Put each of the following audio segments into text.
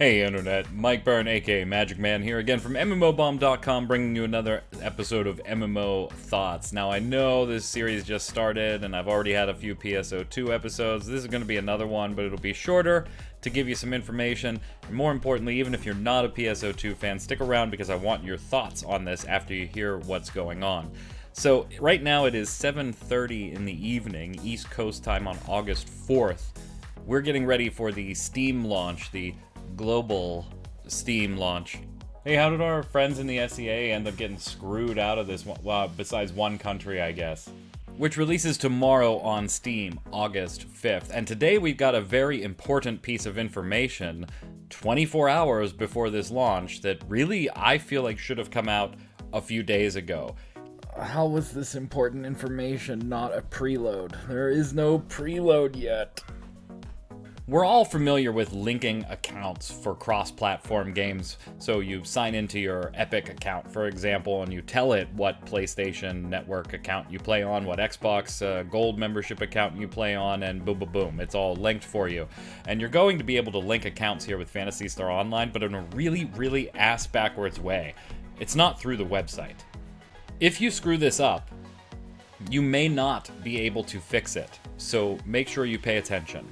Hey Internet, Mike Byrne aka Magic Man here again from MMOBomb.com, bringing you another episode of MMO Thoughts. Now I know this series just started and I've already had a few PSO2 episodes. This is going to be another one, but it'll be shorter to give you some information. And more importantly, even if you're not a PSO2 fan, stick around because I want your thoughts on this after you hear what's going on. So right now it is 7:30 in the evening, East Coast time on August 4th. We're getting ready for the Steam launch, the global Steam launch. Hey, how did our friends in the SEA end up getting screwed out of this one? Well, besides one country, I guess. Which releases tomorrow on Steam, August 5th. And today we've got a very important piece of information, 24 hours before this launch, that really I feel like should have come out a few days ago. How was this important information not a preload? There is no preload yet. We're all familiar with linking accounts for cross-platform games. So you sign into your Epic account, for example, and you tell it what PlayStation Network account you play on, what Xbox Gold membership account you play on, and boom, boom, boom. It's all linked for you. And you're going to be able to link accounts here with Phantasy Star Online, but in a really, really ass-backwards way. It's not through the website. If you screw this up, you may not be able to fix it. So make sure you pay attention.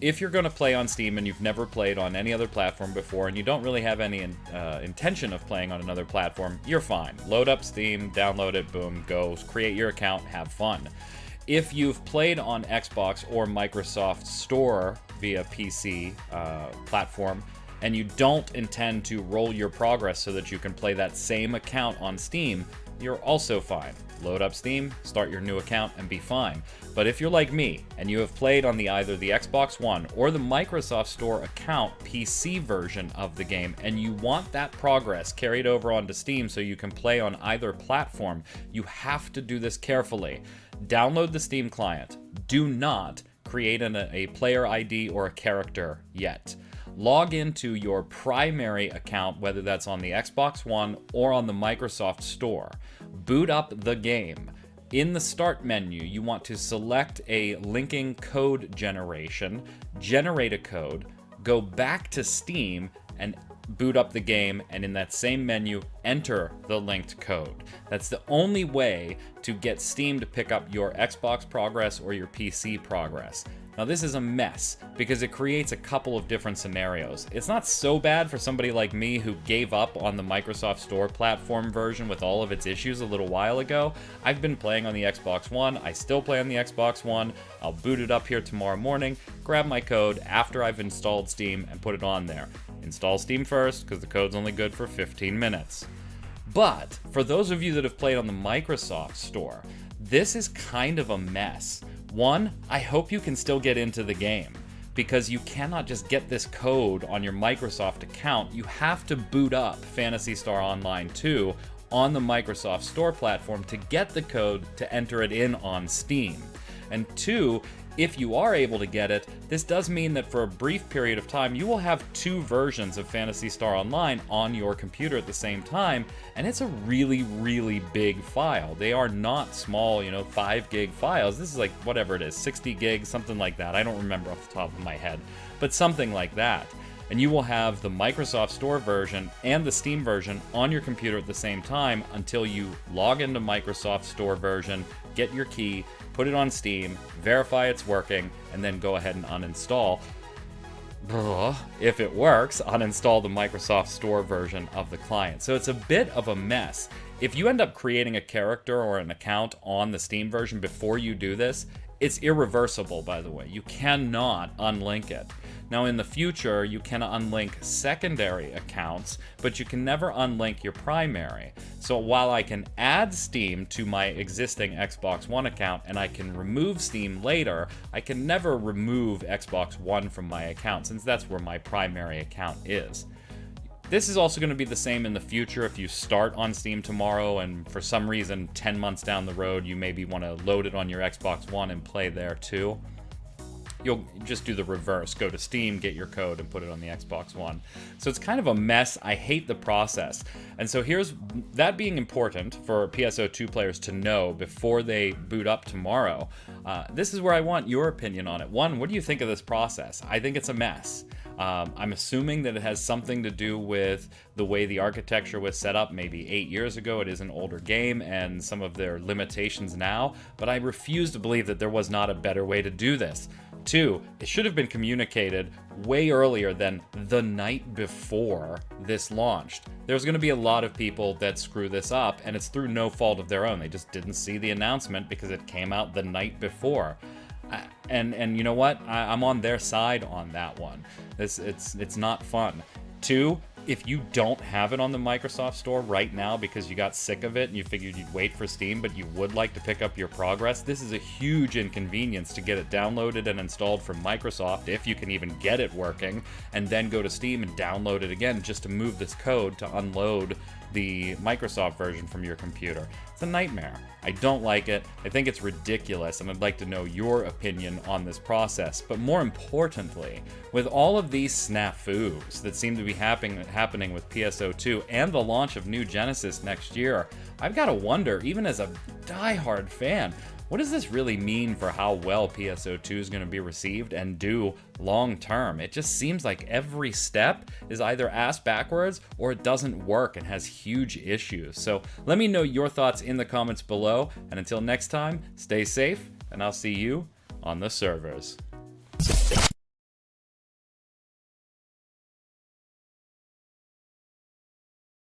If you're going to play on Steam and you've never played on any other platform before and you don't really have any intention of playing on another platform, you're fine. Load up Steam, download it, boom, go, create your account, have fun. If you've played on Xbox or Microsoft Store via PC platform and you don't intend to roll your progress so that you can play that same account on Steam, you're also fine. Load up Steam, start your new account, and be fine. But if you're like me, and you have played on either the Xbox One or the Microsoft Store account PC version of the game, and you want that progress carried over onto Steam so you can play on either platform, you have to do this carefully. Download the Steam client. Do not create a player ID or a character yet. Log into your primary account, whether that's on the Xbox One or on the Microsoft Store. Boot up the game. In the start menu, you want to select a linking code generation, generate a code, go back to Steam, and boot up the game, and in that same menu, enter the linked code. That's the only way to get Steam to pick up your Xbox progress or your PC progress. Now this is a mess because it creates a couple of different scenarios. It's not so bad for somebody like me who gave up on the Microsoft Store platform version with all of its issues a little while ago. I've been playing on the Xbox One. I still play on the Xbox One. I'll boot it up here tomorrow morning, grab my code after I've installed Steam and put it on there. Install Steam first because the code's only good for 15 minutes. But for those of you that have played on the Microsoft Store, this is kind of a mess. One, I hope you can still get into the game, because you cannot just get this code on your Microsoft account. You have to boot up Phantasy Star Online 2 on the Microsoft Store platform to get the code to enter it in on Steam. And two, if you are able to get it, this does mean that for a brief period of time, you will have two versions of Phantasy Star Online on your computer at the same time, and it's a really, really big file. They are not small, 5 gig files. This is like, whatever it is, 60 gigs, something like that. I don't remember off the top of my head, but something like that. And you will have the Microsoft Store version and the Steam version on your computer at the same time until you log into Microsoft Store version, get your key, put it on Steam, verify it's working, and then go ahead and uninstall. If it works, uninstall the Microsoft Store version of the client. So it's a bit of a mess. If you end up creating a character or an account on the Steam version before you do this, it's irreversible, by the way. You cannot unlink it. Now, in the future, you can unlink secondary accounts, but you can never unlink your primary. So while I can add Steam to my existing Xbox One account and I can remove Steam later, I can never remove Xbox One from my account, since that's where my primary account is. This is also going to be the same in the future if you start on Steam tomorrow and for some reason 10 months down the road you maybe want to load it on your Xbox One and play there too. You'll just do the reverse. Go to Steam, get your code, and put it on the Xbox One. So it's kind of a mess. I hate the process. And so here's that being important for PSO2 players to know before they boot up tomorrow. This is where I want your opinion on it. One, what do you think of this process? I think it's a mess. I'm assuming that it has something to do with the way the architecture was set up maybe 8 years ago. It is an older game and some of their limitations now, but I refuse to believe that there was not a better way to do this. 2, it should have been communicated way earlier than the night before this launched. There's going to be a lot of people that screw this up, and it's through no fault of their own. They just didn't see the announcement because it came out the night before. And you know what? I'm on their side on that one. It's not fun. 2, if you don't have it on the Microsoft Store right now because you got sick of it and you figured you'd wait for Steam, but you would like to pick up your progress, this is a huge inconvenience to get it downloaded and installed from Microsoft, if you can even get it working, and then go to Steam and download it again just to move this code to unload the Microsoft version from your computer. It's a nightmare. I don't like it. I think it's ridiculous, and I'd like to know your opinion on this process. But more importantly, with all of these snafus that seem to be happening with PSO2 and the launch of New Genesis next year, I've got to wonder, even as a diehard fan, what does this really mean for how well PSO2 is going to be received and do long term? It just seems like every step is either ass backwards or it doesn't work and has huge issues. So let me know your thoughts in the comments below. And until next time, stay safe, and I'll see you on the servers.